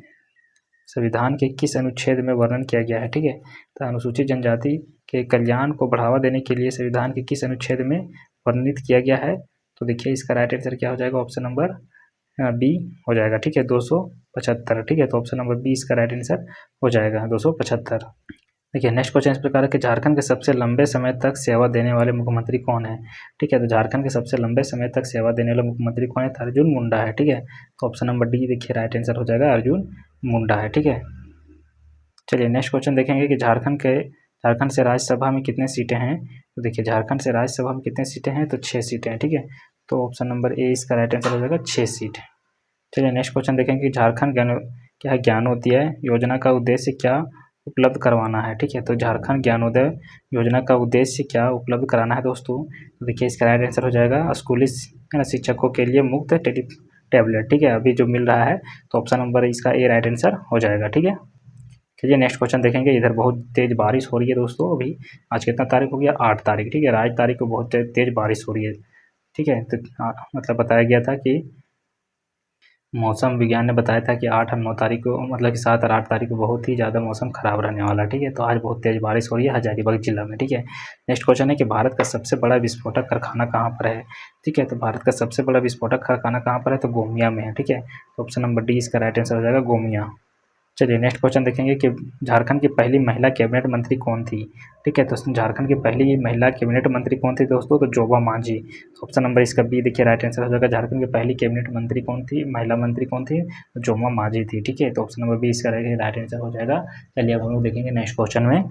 Speaker 1: संविधान के किस अनुच्छेद में वर्णन किया गया है, ठीक है। तो अनुसूचित जनजाति के कल्याण को बढ़ावा देने के लिए संविधान के किस अनुच्छेद में वर्णित किया गया है, तो देखिए इसका राइट आंसर क्या हो जाएगा, ऑप्शन नंबर बी हो जाएगा, ठीक है, 275, ठीक है। तो ऑप्शन नंबर बी इसका राइट आंसर हो जाएगा 275। देखिए नेक्स्ट क्वेश्चन इस प्रकार है कि झारखंड के सबसे लंबे समय तक सेवा देने वाले मुख्यमंत्री कौन है, ठीक है। तो झारखंड के सबसे लंबे समय तक सेवा देने वाले मुख्यमंत्री कौन है, तो अर्जुन मुंडा है, ठीक है। तो ऑप्शन नंबर डी देखिए राइट आंसर हो जाएगा अर्जुन मुंडा है, ठीक है। चलिए नेक्स्ट क्वेश्चन देखेंगे कि झारखंड से राज्यसभा में कितने सीटें हैं, तो देखिए झारखंड से राज्यसभा में कितने सीटें हैं, तो 6 सीटें हैं, ठीक है। तो ऑप्शन नंबर ए इसका राइट आंसर हो जाएगा 6 सीट। चलिए नेक्स्ट क्वेश्चन देखेंगे कि झारखंड ज्ञानोदय योजना का उद्देश्य क्या उपलब्ध करवाना है, ठीक है। तो झारखंड ज्ञानोदय योजना का उद्देश्य क्या उपलब्ध कराना है दोस्तों, तो देखिए इसका राइट आंसर हो जाएगा स्कूली शिक्षकों के लिए मुफ्त टैबलेट, ठीक है, अभी जो मिल रहा है। तो ऑप्शन नंबर इसका ए राइट आंसर हो जाएगा, ठीक है। चलिए नेक्स्ट क्वेश्चन देखेंगे। इधर बहुत तेज़ बारिश हो रही है दोस्तों, अभी आज कितना तारीख हो गया, 8 तारीख, ठीक है। आज तारीख को बहुत तेज़ बारिश हो रही है, ठीक है। तो मतलब बताया गया था कि मौसम विज्ञान ने बताया था कि 8 और 9 तारीख को, मतलब कि 7 और 8 तारीख को बहुत ही ज़्यादा मौसम खराब रहने वाला है, ठीक है। तो आज बहुत तेज़ बारिश हो रही है हजारीबाग जिला में, ठीक है। नेक्स्ट क्वेश्चन है कि भारत का सबसे बड़ा विस्फोटक कारखाना कहाँ पर है, ठीक है। तो भारत का सबसे बड़ा विस्फोटक कारखाना कहाँ पर है, तो गोमिया में है, ठीक है। तो ऑप्शन नंबर डी इसका राइट आंसर हो जाएगा गोमिया। चलिए नेक्स्ट क्वेश्चन देखेंगे कि झारखंड की पहली महिला कैबिनेट मंत्री कौन थी, ठीक है। तो झारखंड की पहली महिला कैबिनेट मंत्री कौन थी दोस्तों, तो जोबा मांझी। तो ऑप्शन नंबर इसका बी देखिए राइट आंसर हो जाएगा, झारखंड की पहली कैबिनेट मंत्री कौन थी, महिला मंत्री कौन थी, तो जोबा मांझी थी, ठीक है। तो ऑप्शन नंबर बी इसका राइट आंसर हो जाएगा। चलिए अब हम लोग देखेंगे नेक्स्ट क्वेश्चन में।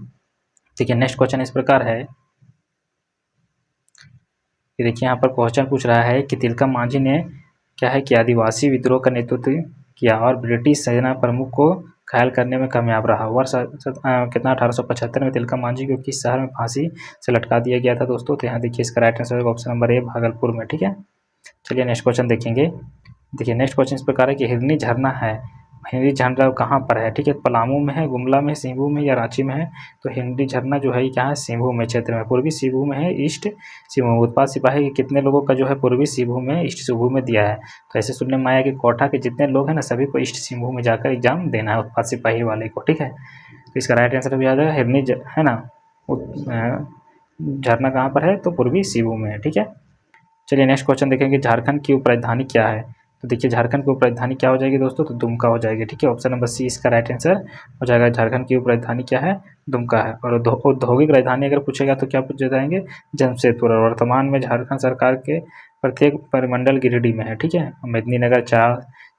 Speaker 1: देखिए नेक्स्ट क्वेश्चन इस प्रकार है कि देखिए यहाँ पर क्वेश्चन पूछ रहा है कि तिलका मांझी ने क्या है कि आदिवासी विद्रोह का नेतृत्व किया और ब्रिटिश सेना प्रमुख को घायल करने में कामयाब रहा। वर्ष कितना 1875 में तिलका मांझी को किस शहर में फांसी से लटका दिया गया था दोस्तों, तो यहाँ देखिए इसका राइट आंसर होगा ऑप्शन नंबर ए भागलपुर में, ठीक है। चलिए नेक्स्ट क्वेश्चन देखेंगे। देखिए नेक्स्ट क्वेश्चन इस प्रकार है कि हिरनी झरना है, हिरनी झरना कहाँ पर है, ठीक है। पलामू में है, गुमला में, सिंहभू में या रांची में है, तो हिरनी झरना जो है क्या है, सिंहभू में क्षेत्र में, पूर्वी सिंहभूम में है, ईस्ट सिंहभूम। उत्पाद सिपाही कितने लोगों का जो है पूर्वी सिंहभूम में, ईस्ट सिंहभूम में दिया है, तो ऐसे सुनने में आया कि कोटा के जितने लोग हैं ना सभी को ईस्ट सिंहभूम में जाकर एग्जाम देना है उत्पाद सिपाही वाले को, ठीक है। तो इसका राइट आंसर भी आ जाएगा हिरनी है ना, झरना कहाँ पर है, तो पूर्वी सिंहभूम में है, ठीक है। चलिए नेक्स्ट क्वेश्चन देखेंगे झारखंड की उपराजधानी क्या है, तो देखिए झारखंड की उप राजधानी क्या हो जाएगी दोस्तों, तो दुमका हो जाएगी, ठीक है। ऑप्शन नंबर सी इसका राइट आंसर हो जाएगा। झारखंड की उप राजधानी क्या है, दुमका है। और औद्योगिक राजधानी अगर पूछेगा तो क्या पूछे जाएंगे, जमशेदपुर। और वर्तमान में झारखंड सरकार के प्रत्येक परिमंडल गिरिडीह में है, ठीक है। मेदिनीनगर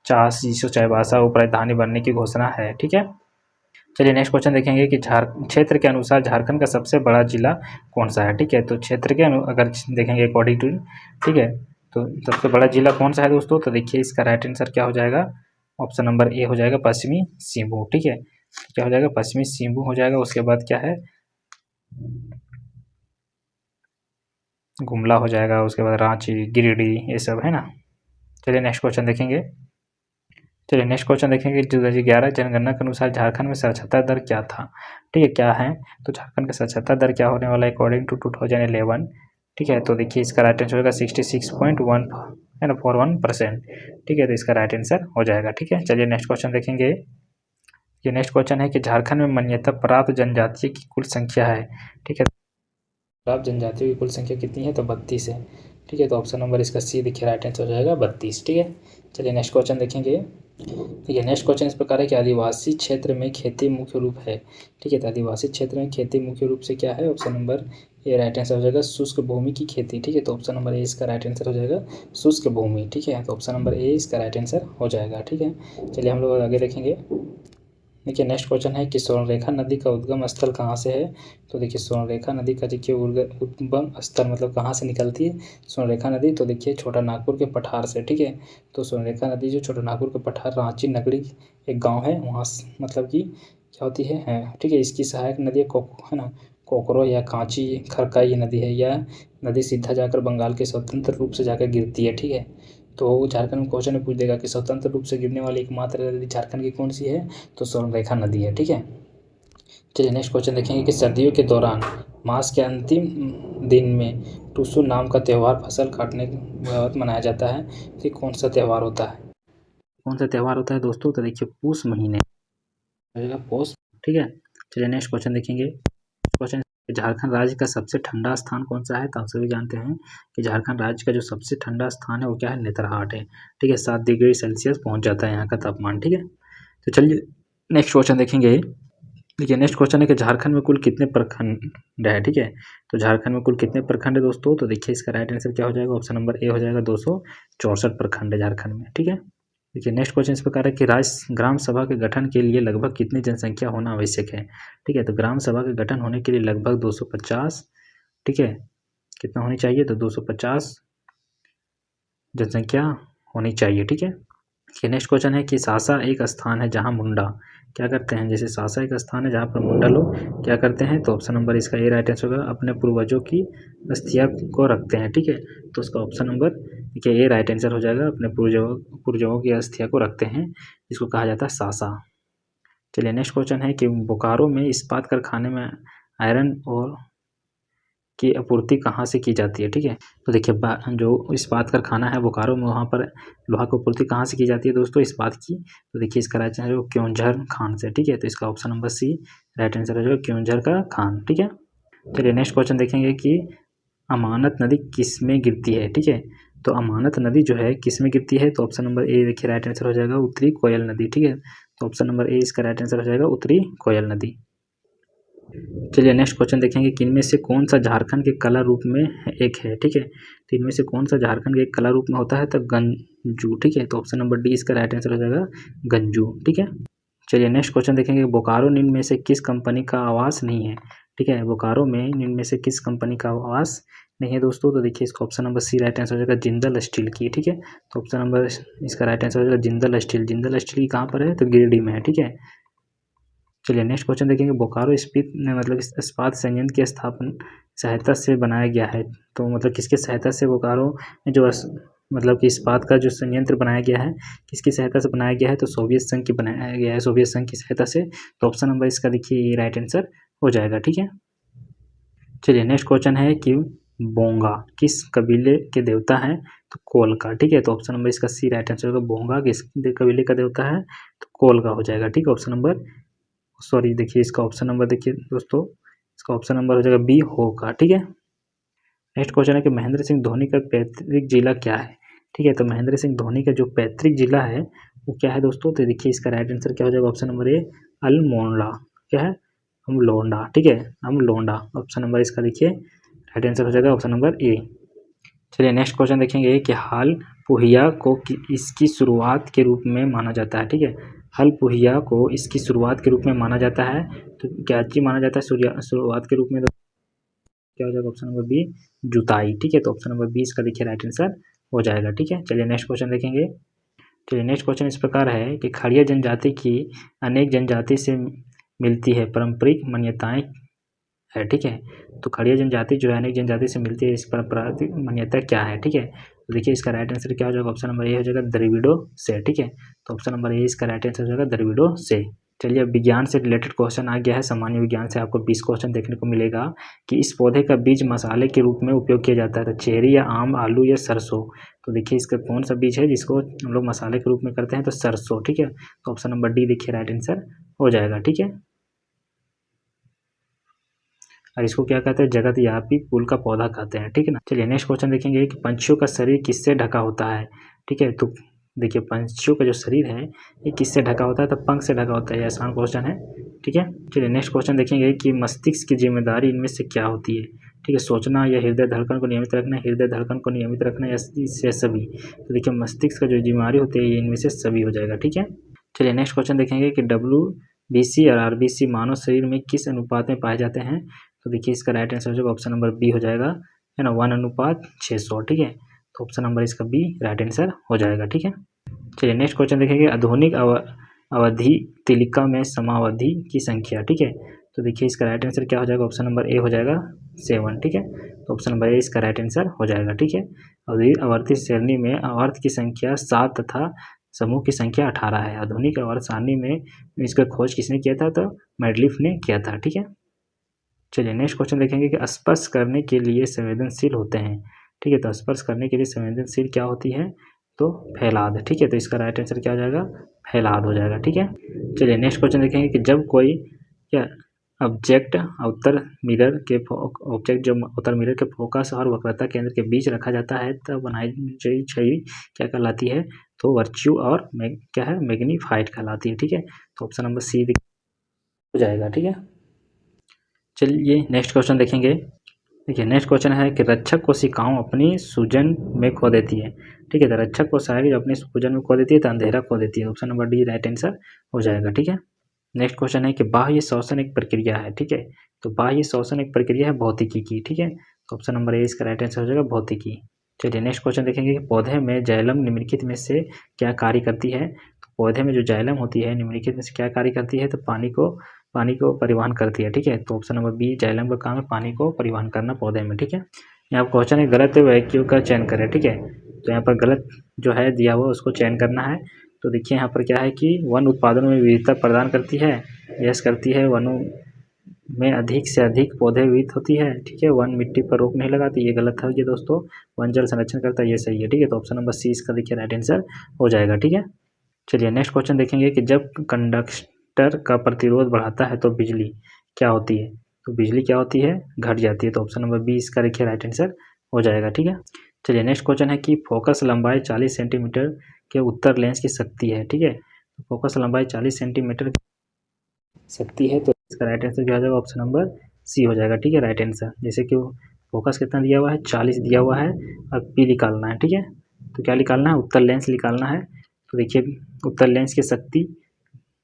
Speaker 1: चाईबासा उप राजधानी बनने की घोषणा है, ठीक है। चलिए नेक्स्ट क्वेश्चन देखेंगे कि क्षेत्र के अनुसार झारखंड का सबसे बड़ा जिला कौन सा है, ठीक है। तो क्षेत्र के अगर देखेंगे अकॉर्डिंग टू, ठीक है, तो सबसे बड़ा जिला कौन सा है दोस्तों, तो देखिए इसका राइट आंसर क्या हो जाएगा, ऑप्शन नंबर ए हो जाएगा, पश्चिमी सिंहभूम, ठीक है। क्या हो जाएगा, पश्चिमी सिंहभूम हो जाएगा। उसके बाद क्या है, गुमला हो जाएगा, उसके बाद रांची, गिरिडीह, ये सब है ना। चलिए नेक्स्ट क्वेश्चन देखेंगे। चलिए नेक्स्ट क्वेश्चन देखेंगे। 2011 जनगणना के अनुसार झारखंड में साक्षरता दर क्या था, ठीक है, क्या है। तो झारखंड का साक्षरता दर क्या होने वाला है अकॉर्डिंग टू 2011, ठीक है। तो देखिए इसका राइट आंसर होगा 66.1 है ना, 41%, ठीक है। तो इसका राइट आंसर हो जाएगा, ठीक है। चलिए नेक्स्ट क्वेश्चन देखेंगे। ये नेक्स्ट क्वेश्चन है कि झारखंड में मान्यता प्राप्त जनजातियों की कुल संख्या है, ठीक है। प्राप्त जनजातियों की कुल संख्या कितनी है, तो 32 है, ठीक है। तो ऑप्शन नंबर इसका सी देखिए राइट आंसर हो जाएगा 32, ठीक है। चलिए नेक्स्ट क्वेश्चन देखेंगे। ठीक है, नेक्स्ट क्वेश्चन इस प्रकार है कि आदिवासी क्षेत्र में खेती मुख्य रूप है, ठीक है। तो आदिवासी क्षेत्र में खेती मुख्य रूप से क्या है, option number A right answer हो जाएगा, शुष्क भूमि की खेती, ठीक है। तो ऑप्शन नंबर ए इसका राइट आंसर हो जाएगा, शुष्क भूमि, ठीक है। तो ऑप्शन नंबर ए इसका राइट आंसर हो जाएगा, ठीक है। चलिए हम लोग आगे देखेंगे। देखिए नेक्स्ट क्वेश्चन है कि स्वर्णरेखा नदी का उद्गम स्थल कहाँ से है। तो देखिए स्वर्णरेखा नदी का देखिए उद्गम स्थल मतलब कहाँ से निकलती है स्वर्णरेखा नदी, तो देखिए छोटा नागपुर के पठार से, ठीक है। तो स्वर्णरेखा नदी जो छोटा नागपुर के पठार रांची नगरी एक गांव है वहाँ मतलब कि क्या होती है, ठीक है। इसकी सहायक नदी है ना, कोकरो या कांची खरका ये नदी है। यह नदी सीधा जाकर बंगाल के स्वतंत्र रूप से जाकर गिरती है, ठीक है। तो झारखंड में क्वेश्चन में पूछ देगा कि स्वतंत्र रूप से गिरने वाली एकमात्र नदी झारखंड की कौन सी है, तो स्वर्णरेखा नदी है, ठीक है। चलिए नेक्स्ट क्वेश्चन देखेंगे कि सर्दियों के दौरान मास के अंतिम दिन में टुसु नाम का त्यौहार फसल काटने के बाद मनाया जाता है, तो कौन सा त्यौहार होता है, कौन सा त्यौहार होता है दोस्तों, तो देखिए पूस महीने पोष, ठीक है। चलिए नेक्स्ट क्वेश्चन देखेंगे। क्वेश्चन, झारखंड राज्य का सबसे ठंडा स्थान कौन सा है, तो आप सभी जानते हैं कि झारखंड राज्य का जो सबसे ठंडा स्थान है वो क्या है, नेतरहाट है, ठीक है। 7 डिग्री सेल्सियस पहुंच जाता है यहाँ का तापमान, ठीक है। तो चलिए नेक्स्ट क्वेश्चन देखेंगे। देखिए नेक्स्ट क्वेश्चन है कि झारखंड में कुल कितने प्रखंड है, ठीक है। तो झारखंड में कुल कितने प्रखंड है दोस्तों, तो देखिए इसका राइट आंसर क्या हो जाएगा, ऑप्शन नंबर ए हो जाएगा, 264 प्रखंड है झारखंड में, ठीक है। देखिए नेक्स्ट क्वेश्चन इस प्रकार है कि राज्य ग्राम सभा के गठन के लिए लगभग कितनी जनसंख्या होना आवश्यक है, ठीक है। तो ग्राम सभा के गठन होने के लिए लगभग 250, ठीक है, कितना होनी चाहिए, तो 250 जनसंख्या होनी चाहिए, ठीक है। नेक्स्ट क्वेश्चन है कि सासा एक स्थान है जहाँ मुंडा क्या करते हैं, जैसे सासा एक स्थान है जहाँ पर मुंडा लोग क्या करते हैं, तो ऑप्शन नंबर इसका ए राइट आंसर होगा, अपने पूर्वजों की अस्थियां को रखते हैं, ठीक है। तो उसका ऑप्शन नंबर देखिए ए राइट आंसर हो जाएगा, अपने पूर्वजों की अस्थियां को रखते हैं, जिसको कहा जाता है सासा। चलिए नेक्स्ट क्वेश्चन है कि बोकारो में इस्पात कारखाने में आयरन और की आपूर्ति कहाँ से की जाती है, ठीक है। तो देखिए जो इस्पात कारखाना है बोकारो में, वहाँ पर लोहा की आपूर्ति कहाँ से की जाती है दोस्तों, इस्पात की, तो देखिए इसका राइट आंसर है क्योंझर खान से, ठीक है। तो इसका option number C right answer हो जाएगा, क्योंझर का खान, ठीक है। चलिए नेक्स्ट क्वेश्चन देखेंगे कि अमानत नदी किस में गिरती है, ठीक है। तो अमानत नदी जो है किस में गिरती है, तो ऑप्शन नंबर ए देखिए राइट आंसर हो जाएगा, उत्तरी कोयल नदी, ठीक है। तो ऑप्शन नंबर ए इसका राइट आंसर हो जाएगा, उत्तरी कोयल नदी। चलिए नेक्स्ट क्वेश्चन देखेंगे कि इनमें से कौन सा झारखंड के कला रूप में एक है, ठीक है। तो इनमें से कौन सा झारखंड के कला रूप में होता है, तो गंजू, ठीक है। तो ऑप्शन नंबर डी इसका राइट आंसर हो जाएगा, गंजू, ठीक है। चलिए नेक्स्ट क्वेश्चन देखेंगे, बोकारो निम्न में से किस कंपनी का आवास नहीं है, ठीक है। बोकारो में निम्न में से किस कंपनी का आवास नहीं है दोस्तों, तो देखिए इसका option number C right answer हो जाएगा, जिंदल स्टील की, ठीक है। तो ऑप्शन नंबर इसका राइट आंसर हो जाएगा जिंदल स्टील। जिंदल स्टील कहाँ पर है, तो गिरिडीह में है, ठीक है। चलिए नेक्स्ट क्वेश्चन देखेंगे, बोकारो मतलब इस्पात संयंत्र की स्थापना सहायता से बनाया गया है, तो मतलब किसकी सहायता से बोकारो में जो मतलब कि इस्पात का जो संयंत्र बनाया गया है किसकी सहायता से बनाया गया है, तो सोवियत संघ की बनाया गया है, सोवियत संघ की सहायता से। तो ऑप्शन नंबर इसका देखिए ये राइट आंसर हो जाएगा, ठीक है। चलिए नेक्स्ट क्वेश्चन है कि बोंगा किस कबीले के देवता हैं, तो कोल का, ठीक है। तो ऑप्शन नंबर इसका सी राइट आंसर होगा, बोंगा किस कबीले का देवता है, तो कोल का हो जाएगा, ठीक है। ऑप्शन नंबर सॉरी देखिए इसका ऑप्शन नंबर देखिए दोस्तों, इसका ऑप्शन नंबर हो जाएगा बी होगा, ठीक है। नेक्स्ट क्वेश्चन है कि महेंद्र सिंह धोनी का पैतृक जिला क्या है, ठीक है। तो महेंद्र सिंह धोनी का जो पैतृक जिला है वो क्या है दोस्तों? तो देखिए इसका राइट आंसर क्या हो जाएगा? Option number A Almora. क्या है? अमलोंडा। ठीक है, अमलोंडा ऑप्शन नंबर इसका देखिए राइट आंसर हो जाएगा ऑप्शन नंबर ए। चलिए नेक्स्ट क्वेश्चन देखेंगे कि हाल पुहिया को इसकी शुरुआत के रूप में माना जाता है। ठीक है, हल पुहिया को इसकी शुरुआत के रूप में माना जाता है। तो क्या चीज माना जाता है शुरुआत के रूप में? तो क्या हो जाएगा? ऑप्शन नंबर बी जुताई। ठीक है, तो ऑप्शन नंबर बी इसका देखिए राइट आंसर हो जाएगा। ठीक है, चलिए नेक्स्ट क्वेश्चन देखेंगे। चलिए नेक्स्ट क्वेश्चन इस प्रकार है कि खड़िया जनजाति की अनेक जनजाति से मिलती है पारंपरिक मान्यताएं है। ठीक है, तो खड़िया जनजाति जो है अनेक जनजाति से मिलती है, इस परंपरागत मान्यता क्या है? ठीक है, तो देखिए इसका राइट आंसर क्या हो जाएगा? ऑप्शन नंबर ए हो जाएगा द्रविड़ों से। ठीक है, तो ऑप्शन नंबर ए इसका राइट आंसर हो जाएगा द्रविड़ों से। चलिए अब विज्ञान से रिलेटेड क्वेश्चन आ गया है। सामान्य विज्ञान से आपको 20 क्वेश्चन देखने को मिलेगा कि इस पौधे का बीज मसाले के रूप में उपयोग किया जाता है। तो चेरी या आम, आलू या सरसों? तो देखिए इसका कौन सा बीज है जिसको हम लोग मसाले के रूप में करते हैं? तो सरसों। ठीक है, तो ऑप्शन नंबर डी देखिए राइट आंसर हो जाएगा। ठीक है, और इसको क्या कहते हैं? जगत व्यापी फूल का पौधा कहते हैं। ठीक है ना। चलिए नेक्स्ट क्वेश्चन देखेंगे कि पंछियों का शरीर किससे ढका होता है? ठीक है, तो देखिए पंछियों का जो शरीर है ये किससे ढका होता है? तो पंख से ढका होता है। ये आसान क्वेश्चन है। ठीक है, चलिए नेक्स्ट क्वेश्चन देखेंगे कि मस्तिष्क की जिम्मेदारी इनमें से क्या होती है? ठीक है, सोचना या हृदय धड़कन को नियमित रखना, हृदय धड़कन को नियमित रखना या सभी? तो देखिए मस्तिष्क का जो जिम्मेदारी होती है ये इनमें से सभी हो जाएगा। ठीक है, चलिए नेक्स्ट क्वेश्चन देखेंगे कि WBC और RBC मानव शरीर में किस अनुपात में पाए जाते हैं? तो देखिए इसका राइट आंसर हो जाएगा ऑप्शन नंबर बी हो जाएगा, है ना, 1:600। ठीक है, तो ऑप्शन नंबर इसका बी राइट आंसर हो जाएगा। ठीक है, चलिए नेक्स्ट क्वेश्चन देखेंगे आधुनिक अवधि तिलिका में समावधि की संख्या। ठीक है, तो देखिए इसका राइट आंसर क्या हो जाएगा? ऑप्शन नंबर ए हो जाएगा 7। ठीक है, तो ऑप्शन नंबर ए इसका राइट आंसर हो जाएगा। ठीक है, आवर्ती श्रेणी में आवर्त की संख्या 7 तथा समूह की संख्या 18 है। आधुनिक आवर्त सारणी में इसका खोज किसने किया था? तो मैडलिफ ने किया था। ठीक है, चलिए नेक्स्ट क्वेश्चन देखेंगे कि स्पर्श करने के लिए संवेदनशील होते हैं। ठीक है, तो स्पर्श करने के लिए संवेदनशील क्या होती है? तो फैलाद। ठीक है, तो इसका राइट आंसर क्या हो जाएगा? फैलाद हो जाएगा। ठीक है, चलिए नेक्स्ट क्वेश्चन देखेंगे कि जब कोई क्या ऑब्जेक्ट उत्तर मिरर के फोकस और वक्रता केंद्र के बीच रखा जाता है तब बनाई गई छवि क्या कहलाती है? तो वर्च्यू और क्या है? मैग्नीफाइड कहलाती है। ठीक है, तो ऑप्शन नंबर सी हो जाएगा। ठीक है, चलिए नेक्स्ट क्वेश्चन देखेंगे। देखिए नेक्स्ट क्वेश्चन है कि रक्षक कोशिकाओं अपनी सूजन में खो देती है। ठीक है, तो रक्षक कोशिकाएं जो अपनी सूजन में खो देती है तो अंधेरा खो देती है। Option number D right answer हो जाएगा। ठीक है, नेक्स्ट क्वेश्चन है कि बाह्य श्वसन एक प्रक्रिया है। ठीक है, तो बाह्य श्वसन एक प्रक्रिया है भौतिकी की। ठीक है, तो ऑप्शन नंबर ए इसका राइट आंसर हो जाएगा भौतिकी। चलिए नेक्स्ट क्वेश्चन देखेंगे कि पौधे में जाइलम निम्नलिखित में से क्या कार्य करती है? तो पौधे में जो जाइलम होती है निम्नलिखित में से क्या कार्य करती है? तो पानी को परिवहन करती है। ठीक है, तो ऑप्शन नंबर बी जाइलम का काम है पानी को परिवहन करना पौधे में। ठीक है, यहाँ क्वेश्चन है गलत वाक्यों का चयन करें। ठीक है, तो यहाँ पर गलत जो है दिया हुआ उसको चयन करना है। तो देखिए यहाँ पर क्या है कि वन उत्पादन में विविधता प्रदान करती है, यस करती है। वनों में अधिक से अधिक पौधे विविध होती है। ठीक है, वन मिट्टी पर रोक नहीं लगाती, ये गलत है ये दोस्तों। वन जल संरक्षण करता है, ये सही है। ठीक है, तो ऑप्शन नंबर सी इसका देखिए राइट आंसर हो जाएगा। ठीक है, चलिए नेक्स्ट क्वेश्चन देखेंगे कि जब कंडक्टर का प्रतिरोध बढ़ाता है तो बिजली क्या होती है? तो बिजली क्या होती है? घट जाती है। तो ऑप्शन नंबर बी इसका देखिए राइट आंसर हो जाएगा। ठीक है, चलिए नेक्स्ट क्वेश्चन है कि फोकस लंबाई 40 सेंटीमीटर के उत्तर लेंस की शक्ति है। ठीक है, तो फोकस लंबाई 40 सेंटीमीटर शक्ति है, तो इसका राइट आंसर क्या हो जाएगा? ऑप्शन नंबर सी हो जाएगा। ठीक है, राइट आंसर। जैसे कि फोकस कितना दिया हुआ है? 40 दिया हुआ है और पी निकालना है। ठीक है, तो क्या निकालना है? उत्तर लेंस निकालना है। तो देखिए उत्तर लेंस की शक्ति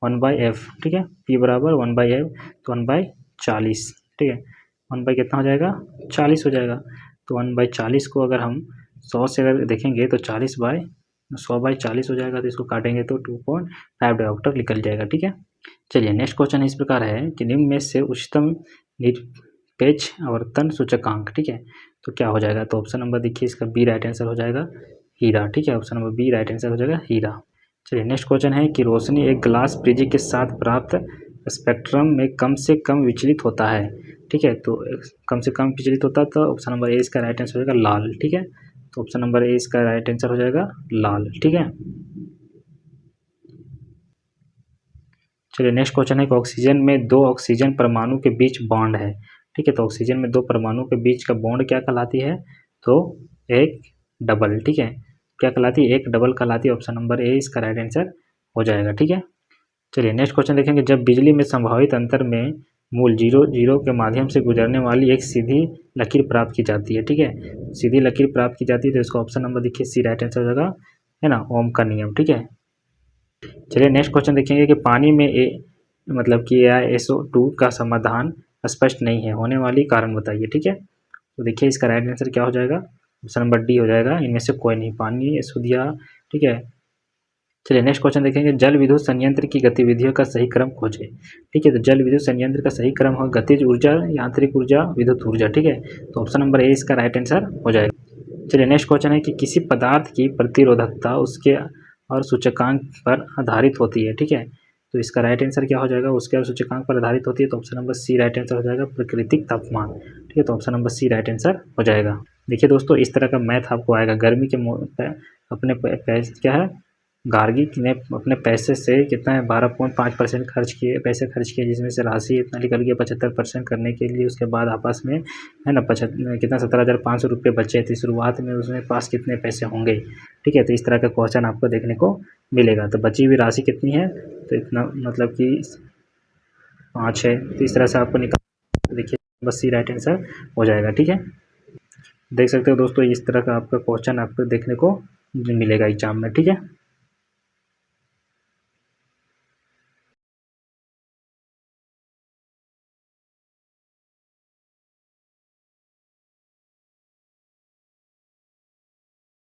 Speaker 1: 1/f। ठीक है, पी बराबर 1/f, तो 1/40। ठीक है, 1 कितना हो जाएगा? 40 हो जाएगा। तो 1/40 को अगर हम 100 से अगर देखेंगे तो 100/40 हो जाएगा। तो इसको काटेंगे तो 2.5 डायोप्टर निकल जाएगा। ठीक है, चलिए नेक्स्ट क्वेश्चन इस प्रकार है कि निम्न में से उच्चतम निरपेक्ष आवर्तन सूचकांक। ठीक है, तो क्या हो जाएगा? तो ऑप्शन नंबर देखिए इसका बी राइट आंसर हो जाएगा हीरा। ठीक है, option number B right answer हो जाएगा हीरा। चलिए नेक्स्ट क्वेश्चन है कि रोशनी एक ग्लास प्रिज्म के साथ प्राप्त स्पेक्ट्रम में कम से कम विचलित होता है। ठीक है, तो कम से कम विचलित होता है, तो ऑप्शन नंबर ए इसका राइट आंसर हो जाएगा लाल। ठीक है, तो ऑप्शन नंबर ए इसका राइट आंसर हो जाएगा लाल। ठीक है, चलिए नेक्स्ट क्वेश्चन है कि ऑक्सीजन में 2 ऑक्सीजन परमाणु के बीच बॉन्ड है। ठीक है, तो ऑक्सीजन में 2 परमाणु के बीच का बॉन्ड क्या कहलाती है? तो एक डबल। ठीक है, क्या कहलाती है, एक डबल कहलाती है। ऑप्शन नंबर ए इसका राइट आंसर हो जाएगा। ठीक है, चलिए नेक्स्ट क्वेश्चन देखेंगे। जब बिजली में संभावित अंतर में मूल 0 के माध्यम से गुजरने वाली एक सीधी लकीर प्राप्त की जाती है। ठीक है, सीधी लकीर प्राप्त की जाती है, तो इसका ऑप्शन नंबर देखिए सी राइट आंसर हो जाएगा, है ना, ओम का नियम। ठीक है, चलिए नेक्स्ट क्वेश्चन देखेंगे कि पानी में मतलब कि SO2 का समाधान स्पष्ट नहीं है, होने वाली कारण बताइए। ठीक है, तो देखिए इसका राइट आंसर क्या हो जाएगा, ऑप्शन नंबर डी हो जाएगा, इनमें से कोई नहीं, पानी शुद्धिया। ठीक है, चलिए नेक्स्ट क्वेश्चन देखेंगे। जल विद्युत संयंत्र की गतिविधियों का सही क्रम खोजें। ठीक है, तो जल विद्युत संयंत्र का सही क्रम हो गतिज ऊर्जा, यांत्रिक ऊर्जा, विद्युत ऊर्जा। ठीक है, तो ऑप्शन नंबर ए इसका राइट आंसर हो जाएगा। चलिए नेक्स्ट क्वेश्चन है कि किसी पदार्थ की प्रतिरोधकता उसके और सूचकांक पर आधारित होती है। ठीक है, तो इसका राइट आंसर क्या हो जाएगा, उसके और सूचकांक पर आधारित होती है, तो option number C right answer हो जाएगा, प्राकृतिक तापमान। ठीक है, तो option number C right answer हो जाएगा। देखिए दोस्तों, इस तरह का मैथ आपको आएगा। गर्मी के अपने पैसे क्या है, गार्गी ने अपने पैसे से कितना है 12.5% पैसे खर्च किए, जिसमें से राशि इतना निकल गया 75% करने के लिए। उसके बाद आपस में है ना कितना 17,500 रुपये बचे थे शुरुआत में, उसमें पास कितने पैसे होंगे। ठीक है, तो इस तरह का क्वेश्चन आपको देखने को मिलेगा। तो बची हुई राशि कितनी है, तो इतना मतलब कि 5 है, तो इस तरह से आपको निकाल, देखिए बस सी राइट आंसर हो जाएगा। ठीक है, देख सकते हो दोस्तों, इस तरह का आपका क्वेश्चन आपको देखने को मिलेगा एग्जाम में। ठीक है।